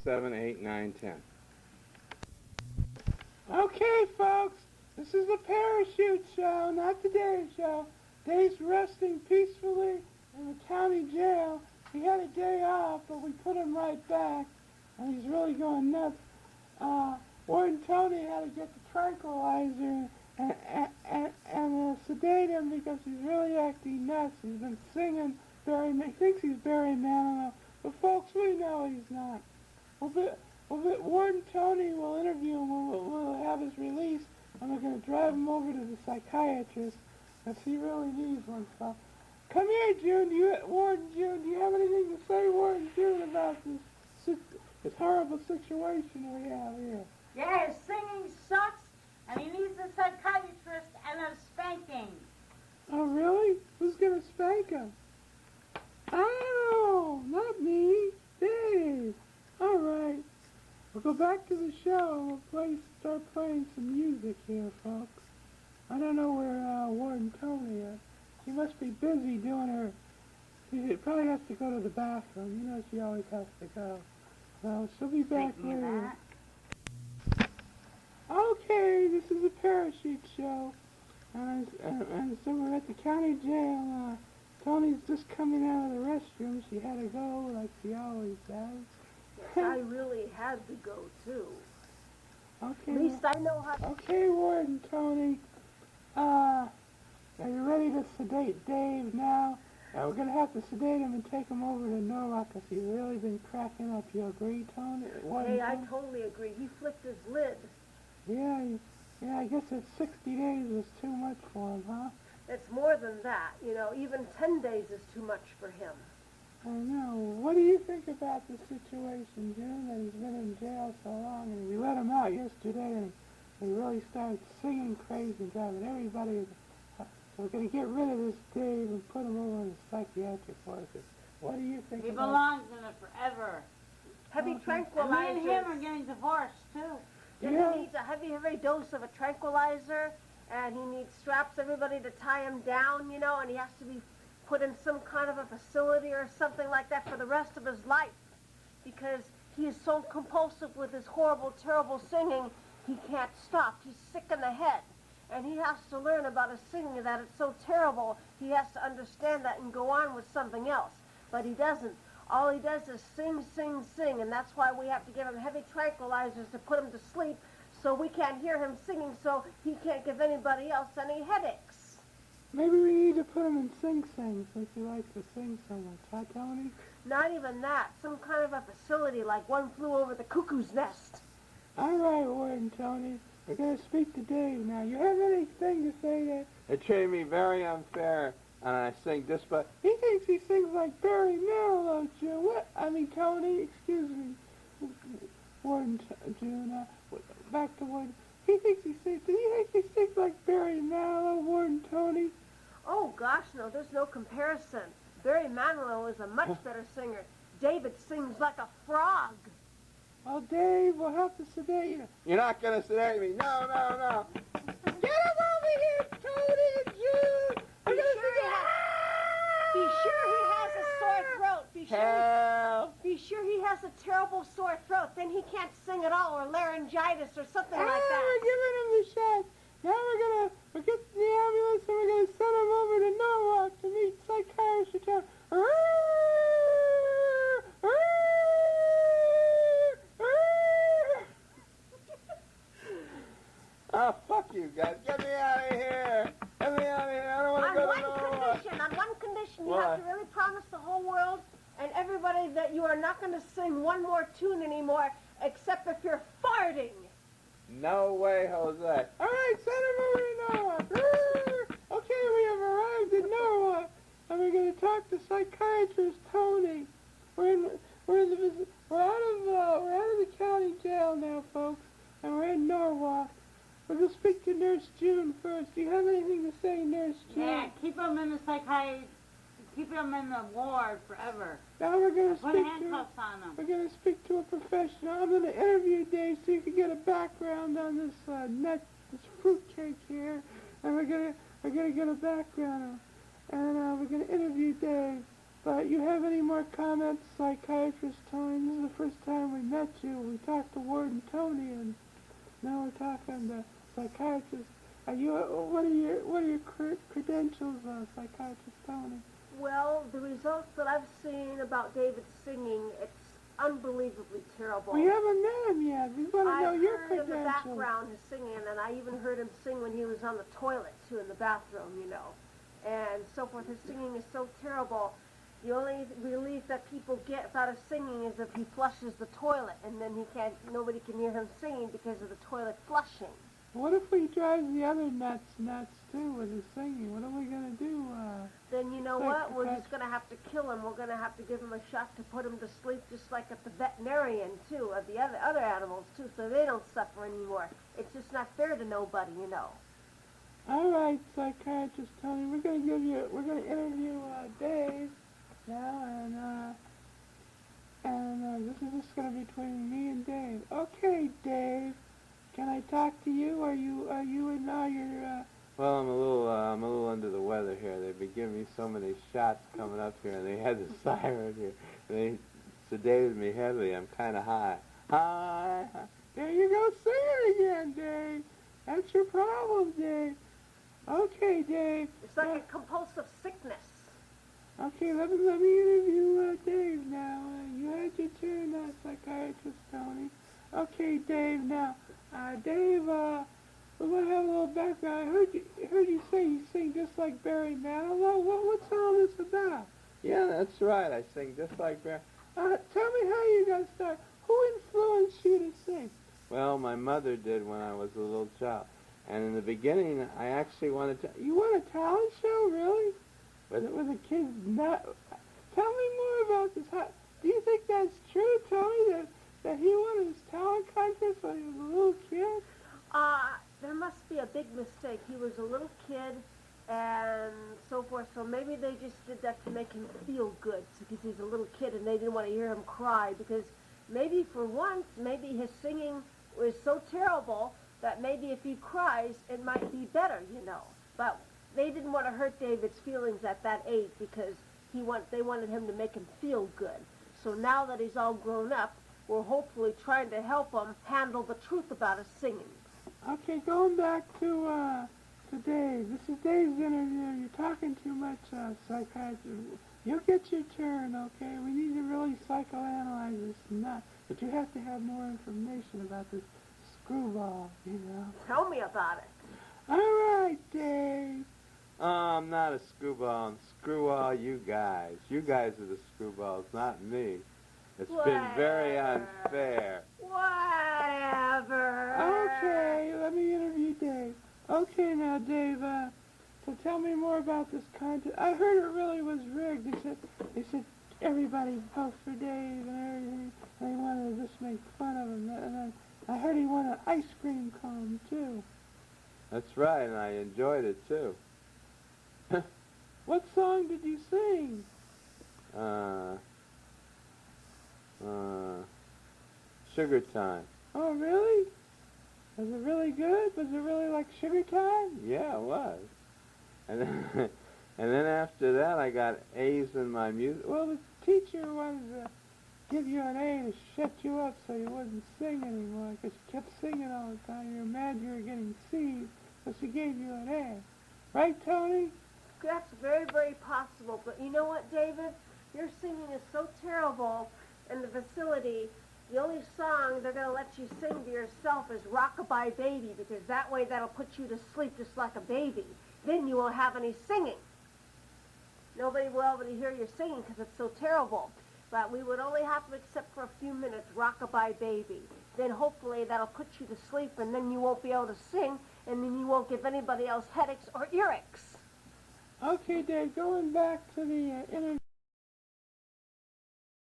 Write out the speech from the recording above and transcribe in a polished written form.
7, 8, 9, 10. Okay, folks, this is the parachute show, not the Dave show. Dave's resting peacefully in the county jail. He had a day off, but we put him right back, and he's really going nuts. Warden Tony had to get the tranquilizer and sedate him because he's really acting nuts. He's been singing he thinks he's Barry Manilow, but folks, we know he's not. Warden Tony will interview him. We'll have his release, and we're going to drive him over to the psychiatrist because he really needs one. So, come here, June. Warden June, do you have anything to say, Warden June, about this horrible situation we have here? Yeah, his singing sucks, and he needs a psychiatrist and a spanking. Oh, really? Who's going to spank him? Oh, not me. Dave. All right. We'll go back to the show. We'll start playing some music here, folks. I don't know where Warden Tony is. She must be busy doing her... She probably has to go to the bathroom. You know she always has to go. So she'll be back later. Okay, this is a parachute show. And so we're at the county jail. Tony's just coming out of the restroom. She had to go like she always does. Yes, I really had to go, too. Okay. At least I know how... Okay, Warden Tony. Are you ready to sedate Dave now? We're going to have to sedate him and take him over to Norwalk because he's really been cracking up. You agree, Tony? Hey, I totally agree. He flicked his lid. Yeah, I guess that 60 days was too much for him, huh? It's more than that. You know, even 10 days is too much for him. I know. What do you think about the situation, June, that he's been in jail so long? And we let him out yesterday, and he really started singing crazy and driving everybody. So we're going to get rid of this Dave and put him over in the psychiatric ward. What do you think He about belongs in it forever. Heavy And tranquilizers. me and him are getting divorced, too. And Yeah. he needs a heavy dose of a tranquilizer, and he needs straps, everybody to tie him down, you know, and he has to be put in some kind of a facility or something like that for the rest of his life because he is so compulsive with his horrible, terrible singing, he can't stop. He's sick in the head, and he has to learn about his singing, that it's so terrible, he has to understand that and go on with something else, but he doesn't. All he does is sing, sing, sing, and that's why we have to give him heavy tranquilizers to put him to sleep so we can't hear him singing so he can't give anybody else any headaches. Maybe we need to put him in Sing Sing since he likes to sing so much, huh, Tony? Not even that. Some kind of a facility like One Flew Over the Cuckoo's Nest. All right, Warden Tony. We're going to speak to Dave now. You have anything to say there? They treated me very unfair, and I sing this, but He thinks he sings like Barry Manilow, June. What? I mean, Tony, excuse me. Warden June, back to Warden. He thinks he sings, did he think he sings like Barry Manilow, Warden Tony? Oh, gosh, no, there's no comparison. Barry Manilow is a much better singer. David sings like a frog. Well, Dave, we'll have to sedate you. you're not going to sedate me. No, no, no. Get him over here, Tony and June! Be sure he has a sore throat. Help. Be sure he has a terrible sore throat. Then he can't sing at all, or laryngitis or something like that. We're giving him the shot. Now we'll get the ambulance and we're going to send him over to Norwalk to meet Psycharist. Oh, fuck you guys. Get me out of here. Get me out of here. I don't want to go to Norwalk. On one condition, you What? have to really promise the whole world and everybody that you are not going to sing one more tune anymore, except if you're farting. No way, Jose. All right, send him over to Norwalk. Okay, we have arrived in Norwalk, and we're going to talk to Psychiatrist Tony. We're out of the county jail now, folks, and we're in Norwalk. We're going to speak to Nurse June first. Do you have anything to say, Nurse June? Yeah, keep him in the psychiatrist. Keep him in the ward forever. Now we're going to Put speak handcuffs on him. We're going to speak to a professional. I'm going to interview Dave so you can get a background on this this fruitcake here, and we're going to get a background, and we're going to interview Dave. But you have any more comments, Psychiatrist Tony? This is the first time we met you. We talked to Warden Tony, and now we're talking to Psychiatrist. What are your credentials, Psychiatrist Tony? Well, the results that I've seen about David's singing, it's unbelievably terrible. We haven't met him yet. We want to know your I heard in the credentials. background his singing, and I even heard him sing when he was on the toilet, too, in the bathroom, you know. And so forth. His singing is so terrible. The only relief that people get about his singing is if he flushes the toilet, and then nobody can hear him singing because of the toilet flushing. What if we drive the other nuts too with his singing? What are we going to do? Then you know what? We're just going to have to kill him. We're going to have to give him a shot to put him to sleep, just like at the veterinarian, too, of the other animals, too, so they don't suffer anymore. It's just not fair to nobody, you know. All right, Psychiatrist Tony, we're going to interview Dave now, and this is just going to be between me and Dave. Okay, Dave. Can I talk to you? Are you in now? Well, I'm a little under the weather here. They've been giving me so many shots coming up here, and they had the siren here. They sedated me heavily. I'm kind of high. Hi. There you go, singing again, Dave. That's your problem, Dave. Okay, Dave. It's like a compulsive sickness. Okay, let me interview Dave now. You had your turn, Psychiatrist Tony. Okay, Dave, now. Dave, we want to have a little background. I heard you say you sing just like Barry Manilow. What's all this about? Yeah, that's right. I sing just like Barry. Tell me how you got started. Who influenced you to sing? Well, my mother did when I was a little child. And in the beginning, I actually wanted to... You want a talent show, really? With a kid not... Tell me more about this. Do you think that's true, Tony, that he won his talent contest when he was a little kid? There must be a big mistake. He was a little kid and so forth, so maybe they just did that to make him feel good because he's a little kid and they didn't want to hear him cry because maybe for once, maybe his singing was so terrible that maybe if he cries, it might be better, you know. But they didn't want to hurt David's feelings at that age because they wanted him to make him feel good. So now that he's all grown up, we're hopefully trying to help him handle the truth about his singing. Okay, going back to Dave. This is Dave's interview. You're talking too much, Psychiatrist. You'll get your turn, okay? We need to really psychoanalyze this and that. But you have to have more information about this screwball, you know? Tell me about it. All right, Dave. I'm not a screwball. I'm screw all you guys. You guys are the screwballs, not me. It's been very unfair. Whatever. Okay, let me interview Dave. Okay, now, Dave, so tell me more about this contest. I heard it really was rigged. They said everybody vote for Dave and everything. And they wanted to just make fun of him. And I heard he won an ice cream cone, too. That's right, and I enjoyed it, too. What song did you sing? Sugar Time. Oh, really? Was it really good? Was it really like Sugar Time? Yeah, it was. And then, and then after that, I got A's in my music. Well, the teacher wanted to give you an A to shut you up so you wouldn't sing anymore because you kept singing all the time. You were mad you were getting C's, so she gave you an A. Right, Tony? That's very, very possible. But you know what, David? Your singing is so terrible in the facility. The only song they're going to let you sing to yourself is Rockabye Baby, because that way that'll put you to sleep just like a baby. Then you won't have any singing. Nobody will be able to hear your singing because it's so terrible. But we would only have to accept for a few minutes Rockabye Baby. Then hopefully that'll put you to sleep, and then you won't be able to sing, and then you won't give anybody else headaches or earaches. Okay, Dave, going back to the interview.